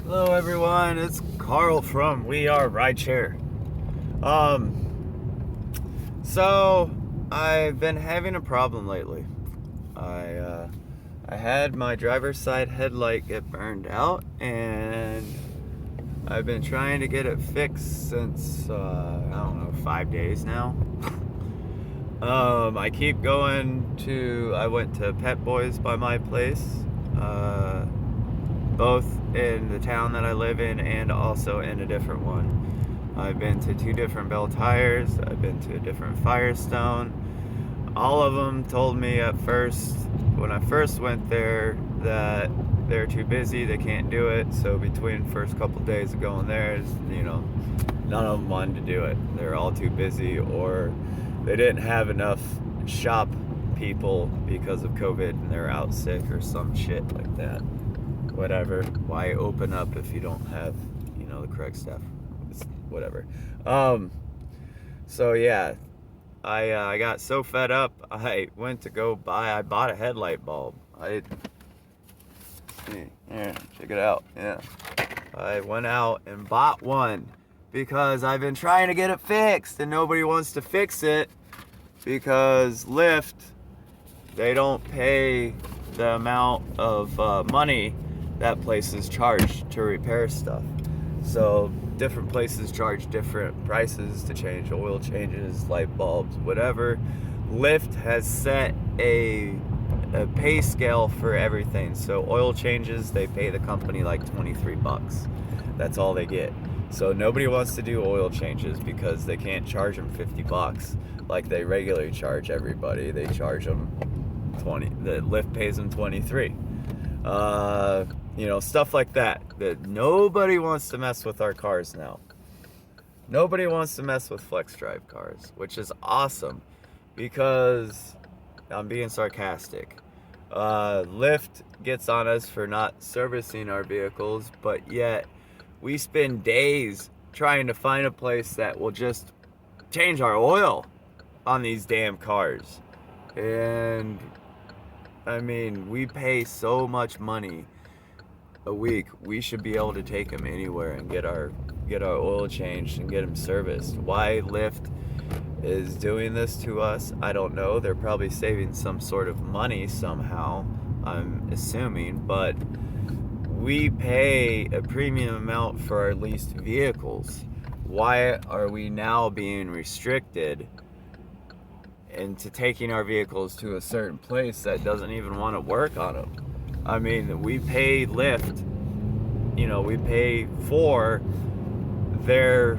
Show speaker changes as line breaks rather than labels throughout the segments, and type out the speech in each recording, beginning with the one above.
Hello everyone, it's Carl from We Are Rideshare. So I've been having a problem lately. I had my driver's side headlight get burned out, and I've been trying to get it fixed since I don't know, 5 days now. I keep going to. I went to Pet Boys by my place. Both in the town that I live in and also in a different one. I've been to 2 different Belle tires. I've been to a different Firestone. All of them told me at first, when I first went there, that they're too busy, they can't do it. So between first couple days of going there, none of them wanted to do it. They're all too busy, or they didn't have enough shop people because of COVID and they're out sick or some shit like that. Whatever. Why open up if you don't have, the correct stuff? It's whatever. So yeah, I got so fed up. I went to go buy. I bought a headlight bulb. Yeah, check it out. Yeah, I went out and bought one because I've been trying to get it fixed and nobody wants to fix it because Lyft, they don't pay the amount of money that places charge to repair stuff. So different places charge different prices to change oil changes, light bulbs, whatever. Lyft has set a pay scale for everything. So oil changes, they pay the company like $23. That's all they get. So nobody wants to do oil changes because they can't charge them $50 like they regularly charge everybody. They charge them 20. The Lyft pays them 23. Stuff like that. That nobody wants to mess with our cars now. Nobody wants to mess with flexdrive cars, which is awesome because I'm being sarcastic. Lyft gets on us for not servicing our vehicles, but yet we spend days trying to find a place that will just change our oil on these damn cars. And I mean, we pay so much money a week. We should be able to take them anywhere and get our oil changed and get them serviced. Why Lyft is doing this to us, I don't know. They're probably saving some sort of money somehow, I'm assuming, but we pay a premium amount for our leased vehicles. Why are we now being restricted into taking our vehicles to a certain place that doesn't even want to work on them? I mean, we pay Lyft, we pay for their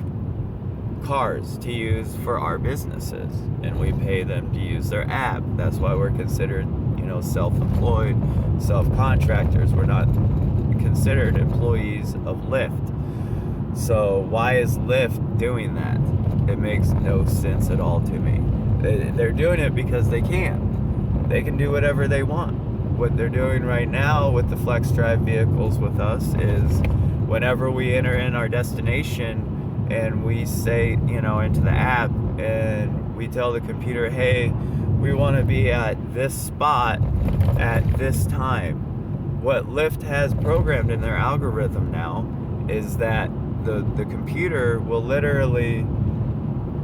cars to use for our businesses, and we pay them to use their app. That's why we're considered, self-employed, self-contractors. We're not considered employees of Lyft. So why is Lyft doing that? It makes no sense at all to me. They're doing it because they can. They can do whatever they want. What they're doing right now with the flex drive vehicles with us is whenever we enter in our destination and we say, into the app, and we tell the computer, hey, we want to be at this spot at this time. What Lyft has programmed in their algorithm now is that the computer will literally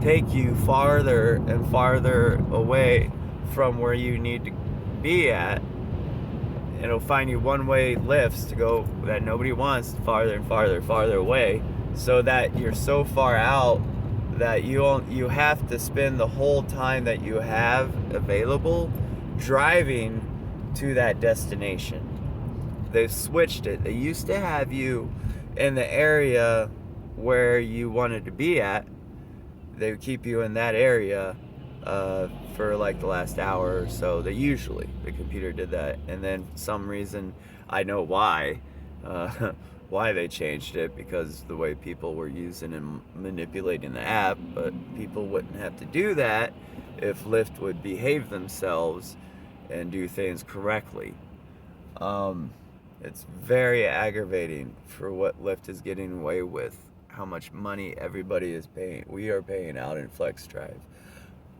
take you farther and farther away from where you need to be at. It'll find you one-way lifts to go that nobody wants, farther and farther away, so that you're so far out that you have to spend the whole time that you have available driving to that destination. They've switched it. They used to have you in the area where you wanted to be at. They would keep you in that area for like the last hour or so. The computer did that, and then for some reason, I know why they changed it, because the way people were using and manipulating the app. But people wouldn't have to do that if Lyft would behave themselves and do things correctly. It's very aggravating for what Lyft is getting away with, how much money everybody is paying. We are paying out in FlexDrive.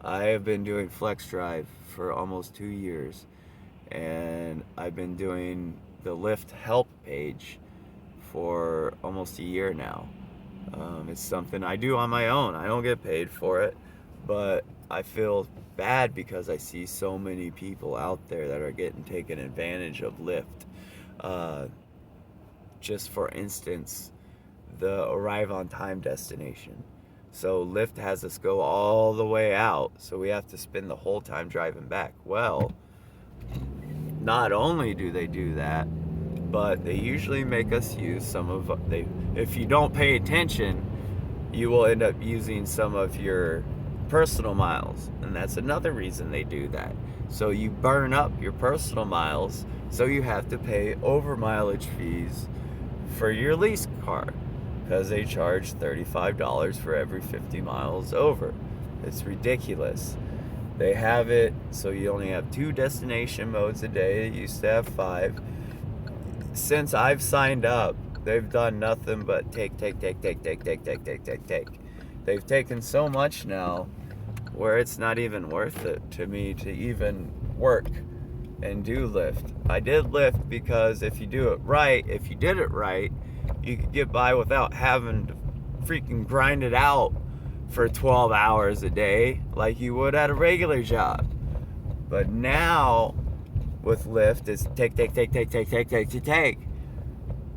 I have been doing FlexDrive for almost 2 years, and I've been doing the Lyft help page for almost a year now. It's something I do on my own. I don't get paid for it, but I feel bad because I see so many people out there that are getting taken advantage of Lyft. Uh, just for instance, the arrive on time destination. So Lyft has us go all the way out, so we have to spend the whole time driving back. Well, not only do they do that, but they usually make us use some of they. If you don't pay attention, you will end up using some of your personal miles, and that's another reason they do that. So you burn up your personal miles, so you have to pay over mileage fees for your lease car because they charge $35 for every 50 miles over. It's ridiculous. They have it so you only have 2 destination modes a day. It used to have 5. Since I've signed up, they've done nothing but take. They've taken so much now where it's not even worth it to me to even work and do Lyft. I did Lyft because if you did it right, you could get by without having to freaking grind it out for 12 hours a day like you would at a regular job. But now with Lyft, it's take.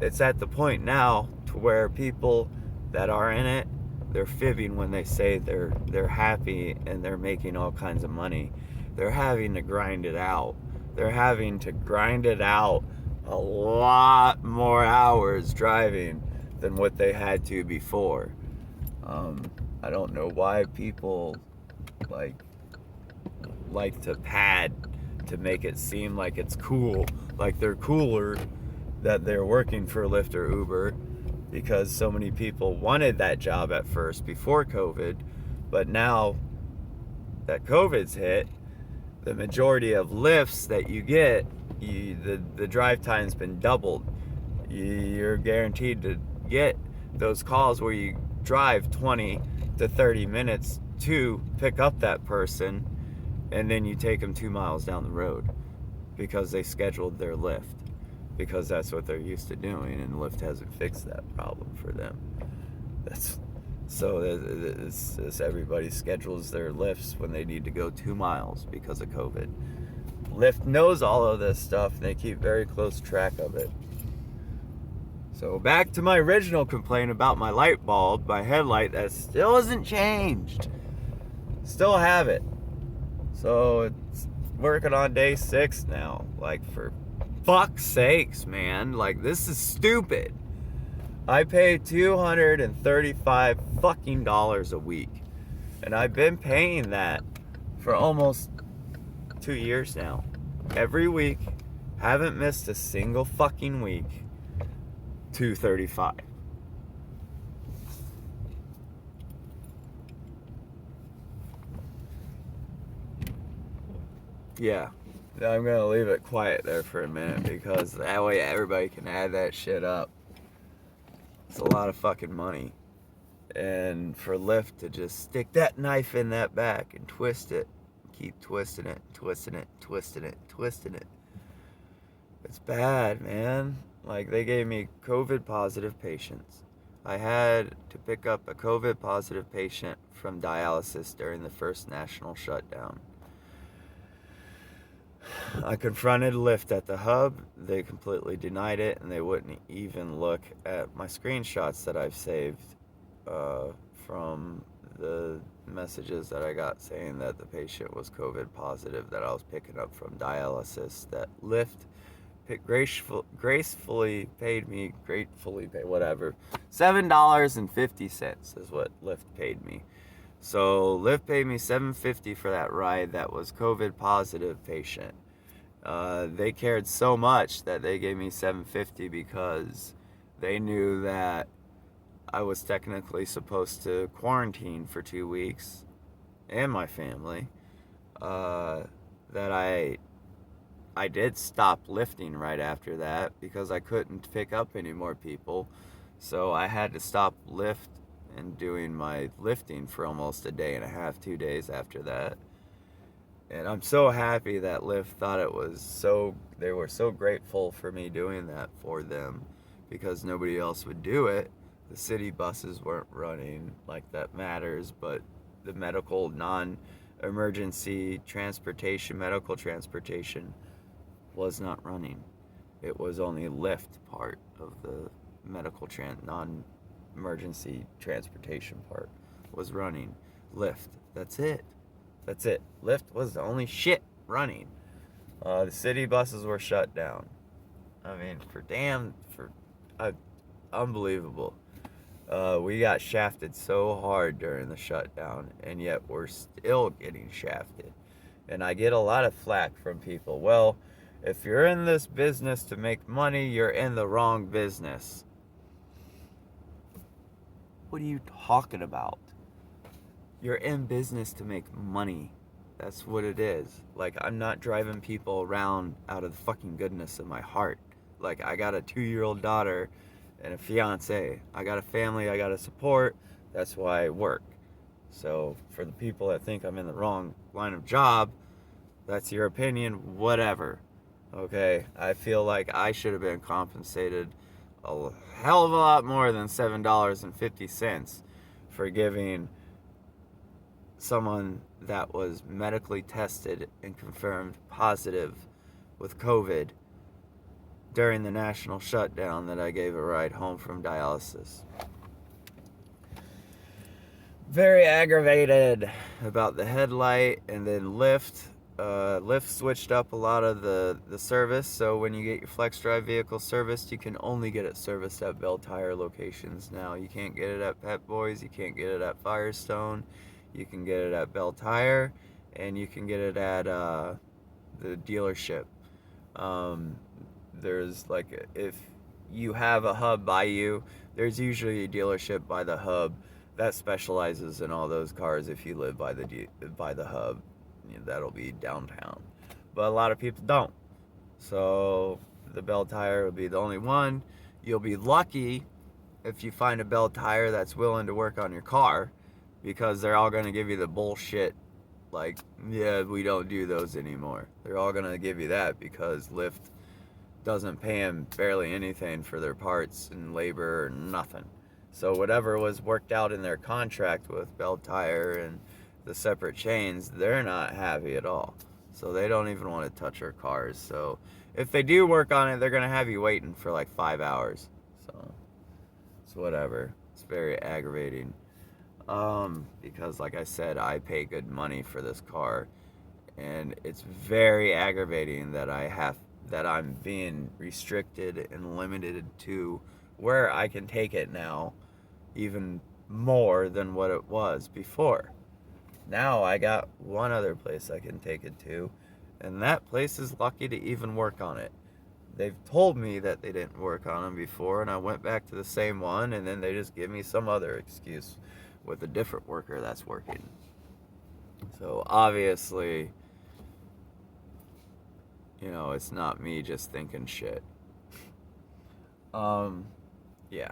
It's at the point now to where people that are in it, they're fibbing when they say they're happy and they're making all kinds of money. They're having to grind it out. They're having to grind it out a lot more hours driving than what they had to before. I don't know why people like to pad to make it seem like it's cool, like they're cooler that they're working for Lyft or Uber, because so many people wanted that job at first before COVID, but now that COVID's hit, the majority of lifts that you get, the drive time's been doubled. You're guaranteed to get those calls where you drive 20 to 30 minutes to pick up that person, and then you take them 2 miles down the road because they scheduled their Lyft, because that's what they're used to doing, and Lyft hasn't fixed that problem for them. Everybody schedules their lifts when they need to go 2 miles because of COVID. Lyft knows all of this stuff, and they keep very close track of it. So back to my original complaint about my light bulb, my headlight that still isn't changed. Still have it. So it's working on day 6 now. Like, for fuck's sakes, man. Like, this is stupid. I pay $235 fucking dollars a week. And I've been paying that for almost 2 years now. Every week. Haven't missed a single fucking week. $235. Yeah. I'm gonna leave it quiet there for a minute, because that way everybody can add that shit up. It's a lot of fucking money. And for Lyft to just stick that knife in that back and twist it, keep twisting it. It's bad, man. Like, they gave me COVID positive patients. I had to pick up a COVID positive patient from dialysis during the first national shutdown. I confronted Lyft at the hub. They completely denied it, and they wouldn't even look at my screenshots that I've saved from the messages that I got saying that the patient was COVID positive that I was picking up from dialysis. That Lyft gracefully paid me, whatever, $7.50 is what Lyft paid me. So Lyft paid me $7.50 for that ride that was COVID positive patient. They cared so much that they gave me $7.50 because they knew that I was technically supposed to quarantine for 2 weeks, and my family. That I did stop lifting right after that because I couldn't pick up any more people. So I had to stop Lyft and doing my lifting for almost a day and a half, 2 days after that. And I'm so happy that Lyft thought it was they were so grateful for me doing that for them, because nobody else would do it. The city buses weren't running, like that matters, but the medical non-emergency transportation, medical transportation was not running. It was only Lyft part of the medical non-emergency transportation part was running. Lyft. That's it. That's it. Lyft was the only shit running. The city buses were shut down. I mean, unbelievable. We got shafted so hard during the shutdown, and yet we're still getting shafted. And I get a lot of flack from people. Well, if you're in this business to make money, you're in the wrong business. What are you talking about? You're in business to make money. That's what it is. Like, I'm not driving people around out of the fucking goodness of my heart. Like, I got a 2-year-old daughter and a fiance. I got a family I gotta support. That's why I work. So, for the people that think I'm in the wrong line of job, that's your opinion, whatever. Okay? I feel like I should have been compensated a hell of a lot more than $7.50 for giving someone that was medically tested and confirmed positive with COVID during the national shutdown that I gave a ride home from dialysis. Very aggravated about the headlight. And then Lyft. Lyft switched up a lot of the service, so when you get your FlexDrive vehicle serviced, you can only get it serviced at Belle Tire locations now. You can't get it at Pep Boys, you can't get it at Firestone, you can get it at Belle Tire, and you can get it at the dealership. There's like, if you have a hub by you, there's usually a dealership by the hub that specializes in all those cars. If you live by the hub, that'll be downtown, but a lot of people don't. So the Belle Tire will be the only one. You'll be lucky if you find a Belle Tire that's willing to work on your car, because they're all going to give you the bullshit like, yeah, we don't do those anymore. They're all going to give you that because Lyft doesn't pay them barely anything for their parts and labor or nothing. So whatever was worked out in their contract with Belle Tire and the separate chains, they're not happy at all. So they don't even want to touch our cars. So if they do work on it, they're going to have you waiting for like 5 hours. So it's whatever. It's very aggravating. Because like I said, I pay good money for this car, and it's very aggravating that I'm being restricted and limited to where I can take it now, even more than what it was before. Now I got one other place I can take it to, and that place is lucky to even work on it. They've told me that they didn't work on them before, and I went back to the same one, and then they just give me some other excuse with a different worker that's working. So obviously, it's not me just thinking shit. Yeah.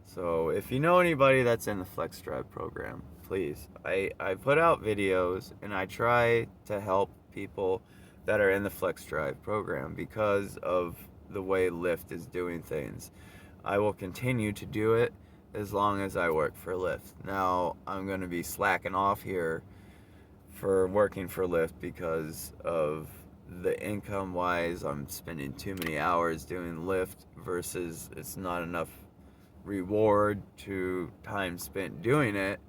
So if you know anybody that's in the FlexDrive program, please. I put out videos and I try to help people that are in the FlexDrive program because of the way Lyft is doing things. I will continue to do it as long as I work for Lyft. Now, I'm going to be slacking off here for working for Lyft because of the income wise. I'm spending too many hours doing Lyft versus it's not enough reward to time spent doing it,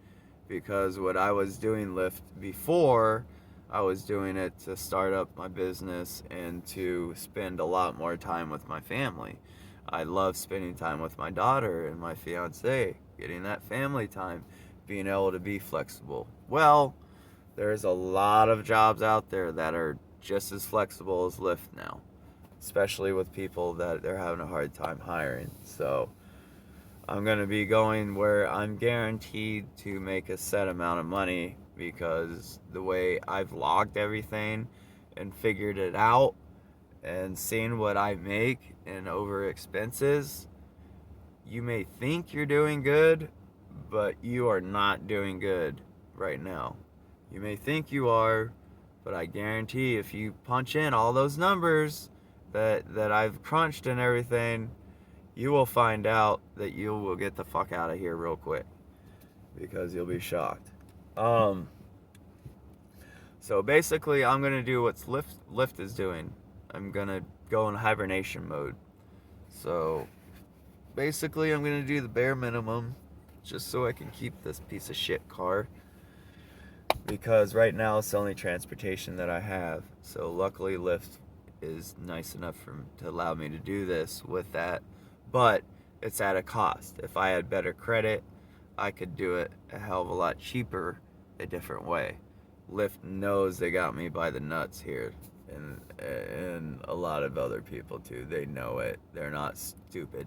because what I was doing Lyft before, I was doing it to start up my business and to spend a lot more time with my family. I love spending time with my daughter and my fiance, getting that family time, being able to be flexible. Well, there's a lot of jobs out there that are just as flexible as Lyft now, especially with people that they're having a hard time hiring. So I'm going to be going where I'm guaranteed to make a set amount of money, because the way I've logged everything and figured it out and seen what I make and over expenses, you may think you're doing good, but you are not doing good right now. You may think you are, but I guarantee if you punch in all those numbers that I've crunched and everything, you will find out that you will get the fuck out of here real quick because you'll be shocked. So basically, I'm gonna do what Lyft is doing. I'm gonna go in hibernation mode. So basically, I'm gonna do the bare minimum just so I can keep this piece of shit car, because right now it's the only transportation that I have. So luckily, Lyft is nice enough to allow me to do this with that, but it's at a cost. If I had better credit, I could do it a hell of a lot cheaper, a different way. Lyft knows they got me by the nuts here, and a lot of other people too. They know it. They're not stupid.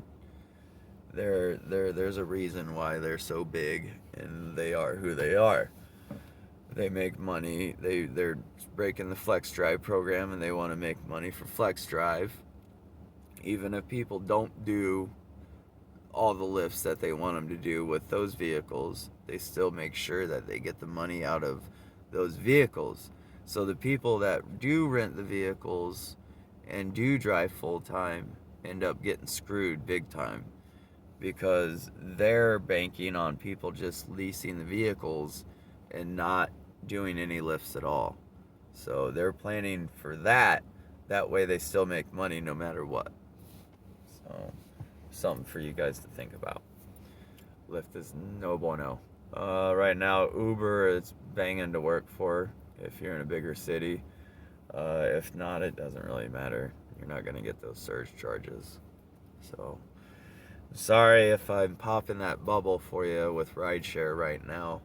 There's a reason why they're so big, and they are who they are. They make money. They're breaking the flexdrive program, and they want to make money for flexdrive. Even if people don't do all the lifts that they want them to do with those vehicles, they still make sure that they get the money out of those vehicles. So the people that do rent the vehicles and do drive full time end up getting screwed big time, because they're banking on people just leasing the vehicles and not doing any lifts at all. So they're planning for that. That way they still make money no matter what. So something for you guys to think about. Lyft is no bueno. Right now, Uber is banging to work for if you're in a bigger city. If not, it doesn't really matter. You're not going to get those surge charges. So, sorry if I'm popping that bubble for you with rideshare right now.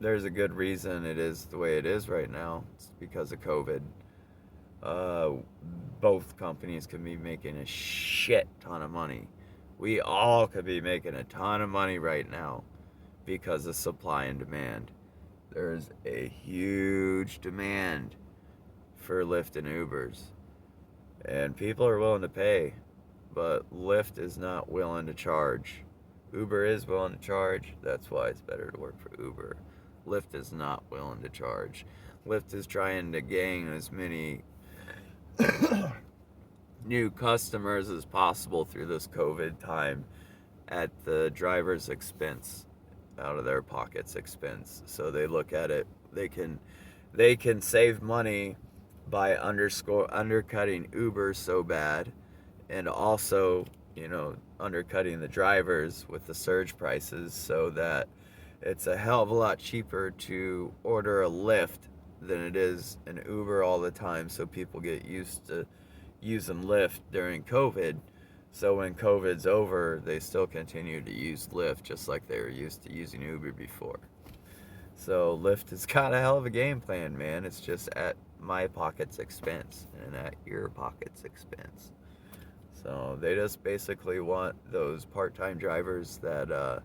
There's a good reason it is the way it is right now. It's because of COVID. Both companies could be making a shit ton of money. We all could be making a ton of money right now because of supply and demand. There's a huge demand for Lyft and Ubers, and people are willing to pay, but Lyft is not willing to charge. Uber is willing to charge. That's why it's better to work for Uber. Lyft is not willing to charge. Lyft is trying to gain as many new customers as possible through this COVID time at the driver's expense, out of their pockets expense. So they look at it, they can save money by undercutting Uber so bad, and also, undercutting the drivers with the surge prices, so that it's a hell of a lot cheaper to order a Lyft than it is an Uber all the time, so people get used to using Lyft during COVID. So when COVID's over, they still continue to use Lyft just like they were used to using Uber before. So Lyft has got a hell of a game plan, man. It's just at my pocket's expense and at your pocket's expense. So they just basically want those part-time drivers that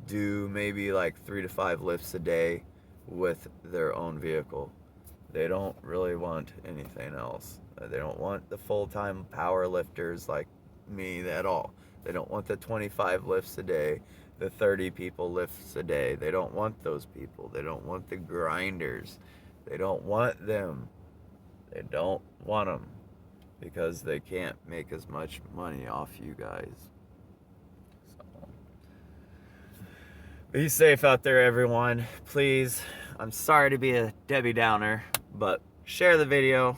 do maybe like 3 to 5 lifts a day with their own vehicle. They don't really want anything else. They don't want the full-time power lifters like me at all. They don't want the 25 lifts a day, the 30 people lifts a day. They don't want those people. They don't want the grinders. They don't want them. They don't want them because they can't make as much money off you guys. So, be safe out there, everyone. Please. I'm sorry to be a Debbie Downer, but share the video.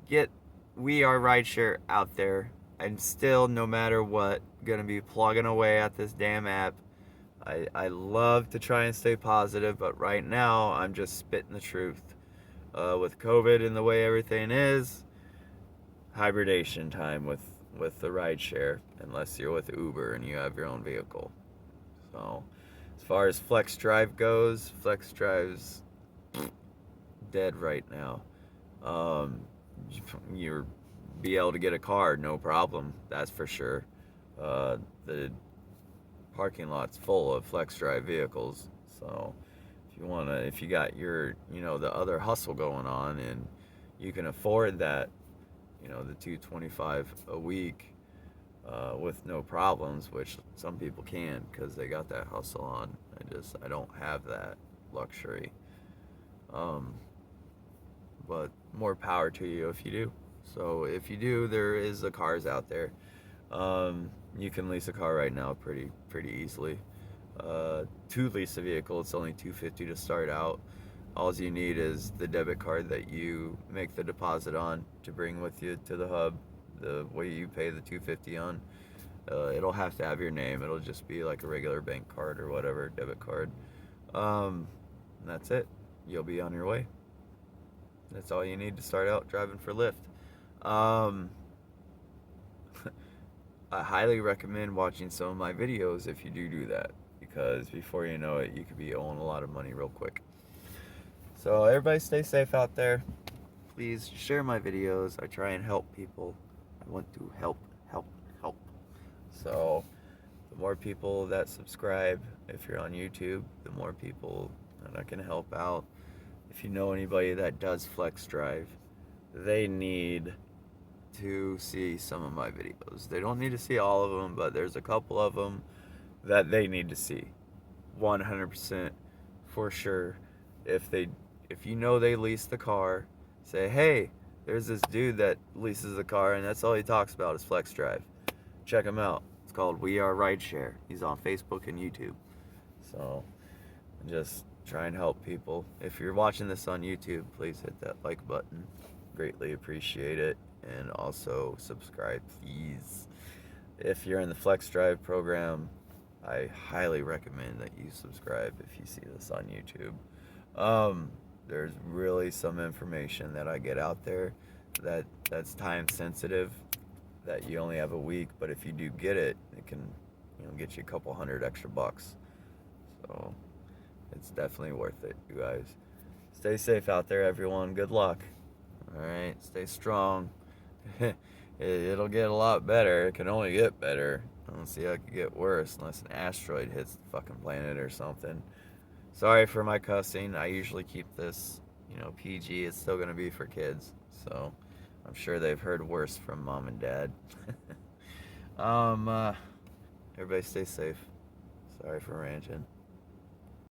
Get We Are Rideshare out there. I'm still, no matter what, gonna be plugging away at this damn app. I love to try and stay positive, but right now I'm just spitting the truth. With COVID and the way everything is, hibernation time with the rideshare, unless you're with Uber and you have your own vehicle. So, as far as flexdrive goes, flexdrive's dead right now. You're be able to get a car, no problem. That's for sure. The parking lot's full of flexdrive vehicles. So if you got your, the other hustle going on, and you can afford that, the $225 a week with no problems, which some people can because they got that hustle on. I don't have that luxury. But more power to you if you do. So if you do, there is the cars out there. You can lease a car right now pretty easily. To lease a vehicle, it's only $250 to start out. All you need is the debit card that you make the deposit on to bring with you to the hub. The way you pay the $250 on, it'll have to have your name. It'll just be like a regular bank card or whatever, debit card. And that's it. You'll be on your way. That's all you need to start out driving for Lyft. Um, I highly recommend watching some of my videos if you do that, because before you know it, you could be owing a lot of money real quick. So everybody stay safe out there. Please share my videos. I try and help people. I want to help. So the more people that subscribe, if you're on YouTube, the more people that I can help out. If you know anybody that does flexdrive, they need to see some of my videos. They don't need to see all of them, but there's a couple of them that they need to see. 100% for sure. If you know they lease the car, say, hey, there's this dude that leases a car and that's all he talks about is flexdrive. Check him out. It's called We Are Rideshare. He's on Facebook and YouTube. So just try and help people. If you're watching this on YouTube, please hit that like button. Greatly appreciate it. And also subscribe, please. If you're in the flexdrive program, I highly recommend that you subscribe if you see this on YouTube. There's really some information that I get out there that's time sensitive, that you only have a week, but if you do get it, it can get you a couple $100 extra. So it's definitely worth it, you guys. Stay safe out there, everyone. Good luck. All right, stay strong. It'll get a lot better. It can only get better. I don't see how it could get worse unless an asteroid hits the fucking planet or something. Sorry for my cussing. I usually keep this, PG. It's still gonna be for kids, so I'm sure they've heard worse from mom and dad. Everybody stay safe. Sorry for ranting.